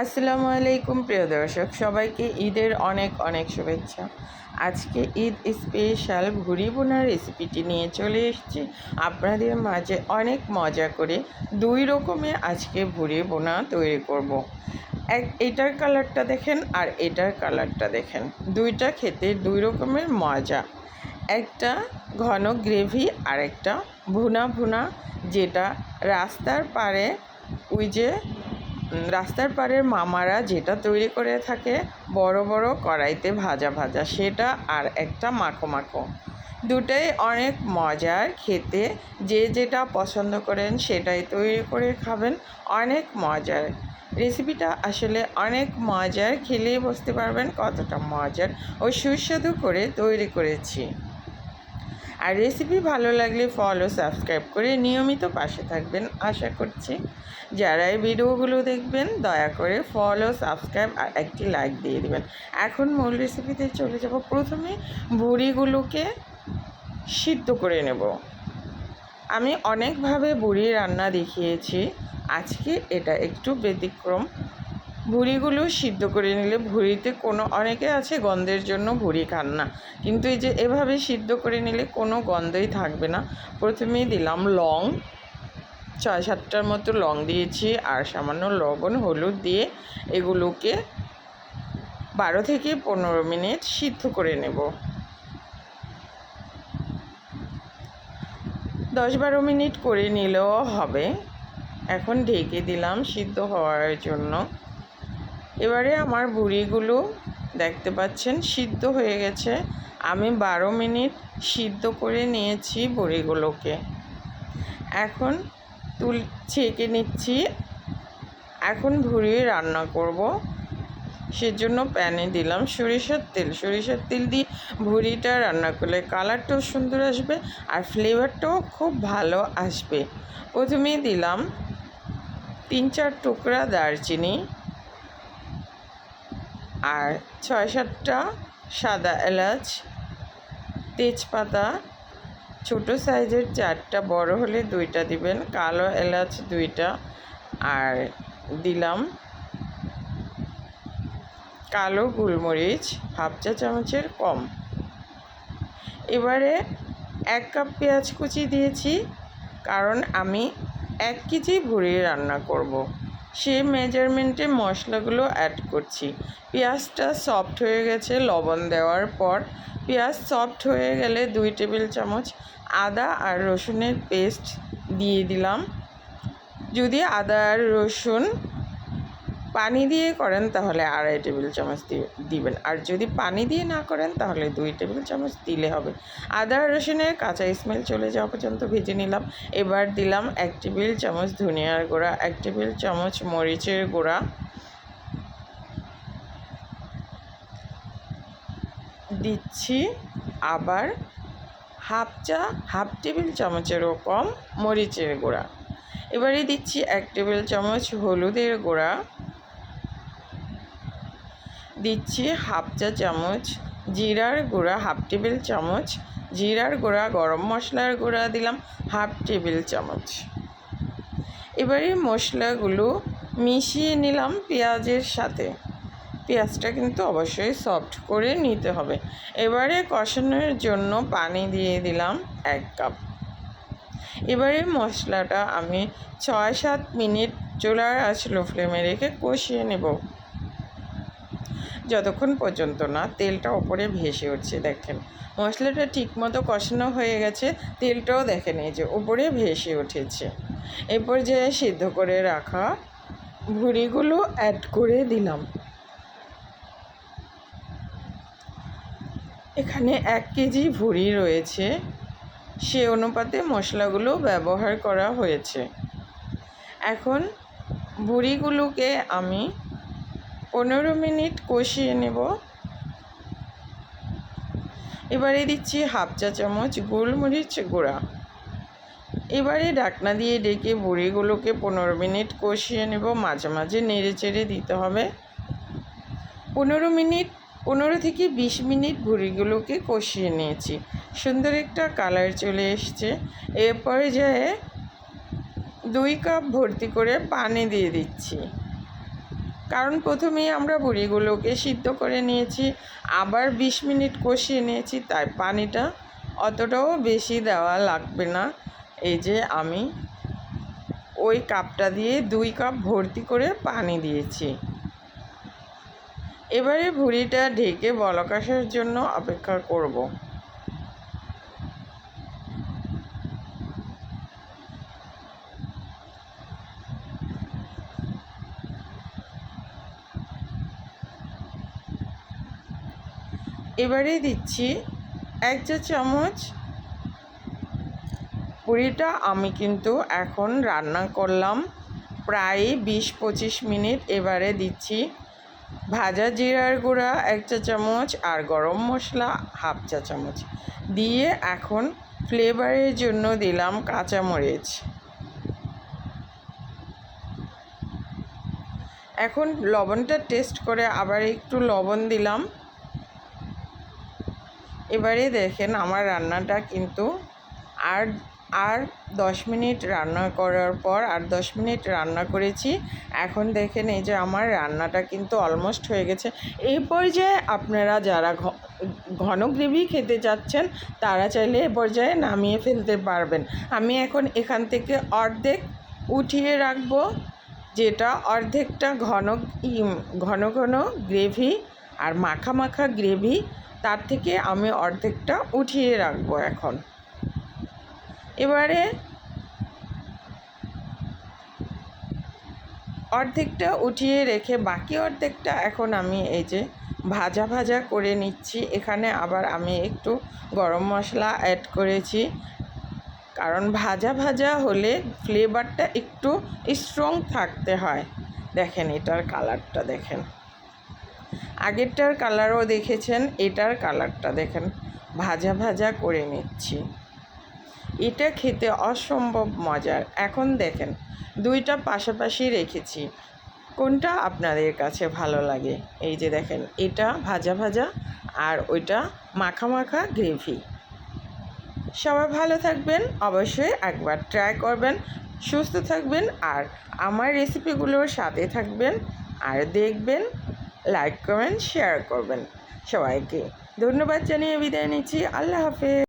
আসসালামু আলাইকুম প্রিয় দর্শক, সবাইকে ঈদের অনেক অনেক শুভেচ্ছা। আজকে ঈদ স্পেশাল ভুড়ি বোনার রেসিপিটি নিয়ে চলে এসেছি আপনাদের মাঝে। অনেক মজা করে দুই রকমের আজকে ভুড়ি বোনা তৈরি করব। এটার কালারটা দেখেন আর এটার কালারটা দেখেন, দুইটা খেতে দুই রকমের মজা। একটা ঘন গ্রেভি আর একটা ভুনা ভুনা, যেটা রাস্তার পাড়ে রাস্তার পাড়ের মামারা যেটা তৈরি করে থাকে বড় বড় কড়াইতে ভাজা ভাজা, সেটা আর একটা মাখো মাখো। দুটোই অনেক মজার খেতে, যে যেটা পছন্দ করেন সেটাই তৈরি করে খাবেন। অনেক মজার রেসিপিটা, আসলে অনেক মজার, খেলেই বুঝতে পারবেন কতটা মজার ও সুস্বাদু করে তৈরি করেছি। আর রেসিপি ভালো লাগলে ফলো সাবস্ক্রাইব করে নিয়মিত পাশে থাকবেন আশা করছি। যারা এই ভিডিওগুলো দেখবেন দয়া করে ফলো সাবস্ক্রাইব আর একটি লাইক দিয়ে দেবেন। এখন মূল রেসিপিতে চলে যাব। প্রথমে বড়িগুলোকে সিদ্ধ করে নেব। আমি অনেকভাবে বড়ি রান্না দেখিয়েছি, আজকে এটা একটু ব্যতিক্রম। ভুড়িগুলো সিদ্ধ করে নিলে ভুড়িতে অনেকে আছে গন্ধের জন্য ভুড়ি খান না, কিন্তু এই যে এভাবে সিদ্ধ করে নিলে কোনো গন্ধই থাকবে না। প্রথমেই দিলাম লং, 6-7টার মতো লং দিয়েছি, আর সামান্য লবণ হলুদ দিয়ে এগুলোকে 12 থেকে 15 মিনিট সিদ্ধ করে নেব। 10-12 মিনিট করে নিলেও হবে। এখন ঢেকে দিলাম সিদ্ধ হওয়ার জন্য। এবারে আমার বড়িগুলো দেখতে পাচ্ছেন সিদ্ধ হয়ে গেছে। আমি 12 মিনিট সিদ্ধ করে নিয়েছি বড়িগুলোকে। এখন ছেঁকে নিচ্ছি। এখন ভুড়ি রান্না করব, সেজন্য প্যানে দিলাম সরিষার তেল দিয়ে ভুড়িটা রান্না করলে কালারটাও সুন্দর আসবে আর ফ্লেভারটাও খুব ভালো আসবে। প্রথমেই দিলাম 3-4 টুকরা দারচিনি আর 6-7টা সাদা এলাচ, তেজপাতা ছোট সাইজের 4টা, বড় হলে 2টা দিবেন, কালো এলাচ 2টা, আর দিলাম কালো গোলমরিচ হাফ চা চামচের কম। এবারে 1 কাপ পেঁয়াজ কুচি দিয়েছি, কারণ আমি 1 কেজি ভুড়ি রান্না করব। সেই মেজারমেন্টে মশলাগুলো অ্যাড করছি। পেঁয়াজটা সফট হয়ে গেছে লবণ দেওয়ার পর। পেঁয়াজ সফট হয়ে গেলে 2 টেবিল চামচ আদা আর রসুনের পেস্ট দিয়ে দিলাম। যদি আদা আর রসুন পানি দিয়ে করেন তাহলে 2.5 টেবিল চামচ দিবেন, আর যদি পানি দিয়ে না করেন তাহলে 2 টেবিল চামচ দিলে হবে। আদা রসুনের কাঁচা স্মেল চলে যাওয়া পর্যন্ত ভেজে নিলাম। এবার দিলাম 1 টেবিল চামচ ধনিয়ার গুঁড়া, 1 টেবিল চামচ মরিচের গুঁড়া, দিচ্ছি আবার হাফ টেবিল চামচেরও কম মরিচের গুঁড়া। এবারে দিচ্ছি 1 টেবিল চামচ হলুদের গুঁড়া, দিচ্ছি হাফ চা চামচ জিরার গুঁড়া, হাফ টেবিল চামচ জিরার গুঁড়া, গরম মশলার গুঁড়া দিলাম হাফ টেবিল চামচ। এবারে মশলাগুলো মিশিয়ে নিলাম পেঁয়াজের সাথে। পেঁয়াজটা কিন্তু অবশ্যই সফট করে নিতে হবে। এবারে কষানোর জন্য পানি দিয়ে দিলাম 1 কাপ। এবারে মশলাটা আমি 6-7 মিনিট চুলার আঁচ লো ফ্লেমে রেখে কষিয়ে নেব, যতক্ষণ পর্যন্ত না তেলটা ওপরে ভেসে উঠছে। দেখেন মশলাটা ঠিকমতো কষানো হয়ে গেছে, তেলটাও দেখেন এই যে ওপরে ভেসে উঠেছে। এই পর্যায়ে সিদ্ধ করে রাখা ভুড়িগুলো অ্যাড করে দিলাম। এখানে 1 কেজি ভুড়ি রয়েছে, সে অনুপাতে মশলাগুলো ব্যবহার করা হয়েছে। এখন ভুড়িগুলোকে আমি 15 মিনিট কষিয়ে নেব। এবারে দিচ্ছি হাফ চা চামচ গোলমরিচ গুঁড়া। এবারে ঢাকনা দিয়ে ডেকে ভুড়িগুলোকে 15 মিনিট কষিয়ে নেব। মাঝে মাঝে নেড়ে চেড়ে দিতে হবে। 15 থেকে 20 মিনিট ভুড়িগুলোকে কষিয়ে নিয়েছি। সুন্দর একটা কালার চলে এসছে। এর পর্যায়ে 2 কাপ ভর্তি করে পানি দিয়ে দিচ্ছি। কারণ প্রথমেই আমরা বড়িগুলোকে সিদ্ধ করে নিয়েছি, আবার 20 মিনিট কষিয়ে নিয়েছি, তাই পানিটা অতটাও বেশি দেওয়া লাগবে না। এই যে আমি ওই কাপটা দিয়ে 2 কাপ ভর্তি করে পানি দিয়েছি। এবারে ভুঁড়িটা ঢেকে বলক আসার জন্য অপেক্ষা করব। এবারে দিচ্ছি 1 চা চামচ। পুরিটা আমি কিন্তু এখন রান্না করলাম প্রায় 20-25 মিনিট। এবারে দিচ্ছি ভাজা জিরার গুঁড়া 1 চা চামচ আর গরম মশলা 1/2 চা চামচ দিয়ে এখন ফ্লেভারের জন্য দিলাম কাঁচামরিচ। এখন লবণটা টেস্ট করে আবার একটু লবণ দিলাম। এবারে দেখেন আমার রান্নাটা কিন্তু আর 10 মিনিট রান্না করার পর আর 10 মিনিট রান্না করেছি। এখন দেখেন এই যে আমার রান্নাটা কিন্তু অলমোস্ট হয়ে গেছে। এই পর্যায়ে আপনারা যারা ঘন গ্রেভি খেতে চাচ্ছেন তারা চাইলে এ পর্যায়ে নামিয়ে ফেলতে পারবেন। আমি এখন এখান থেকে অর্ধেক উঠিয়ে রাখবো, যেটা অর্ধেকটা ঘন ঘন গ্রেভি আর মাখা মাখা গ্রেভি, তার থেকে আমি অর্ধেকটা উঠিয়ে রাখবো এখন। এবারে অর্ধেকটা উঠিয়ে রেখে বাকি অর্ধেকটা এখন আমি এই যে ভাজা ভাজা করে নিচ্ছি। এখানে আবার আমি একটু গরম মশলা অ্যাড করেছি, কারণ ভাজা ভাজা হলে ফ্লেভারটা একটু স্ট্রং থাকতে হয়। দেখেন এটার কালারটা দেখেন, আগেরটার কালারও দেখেছেন, এটার কালারটা দেখেন, ভাজা ভাজা করে নিচ্ছি। এটা খেতে অসম্ভব মজার। এখন দেখেন দুইটা পাশাপাশি রেখেছি, কোনটা আপনাদের কাছে ভালো লাগে। এই যে দেখেন এটা ভাজা ভাজা আর ওইটা মাখা মাখা গ্রেভি। সবাই ভালো থাকবেন, অবশ্যই একবার ট্রাই করবেন, সুস্থ থাকবেন আর আমার রেসিপিগুলোর সাথে থাকবেন আর দেখবেন, লাইক কমেন্ট শেয়ার করবেন। সবাইকে ধন্যবাদ জানিয়ে বিদায় নিচ্ছি। আল্লাহ হাফেজ।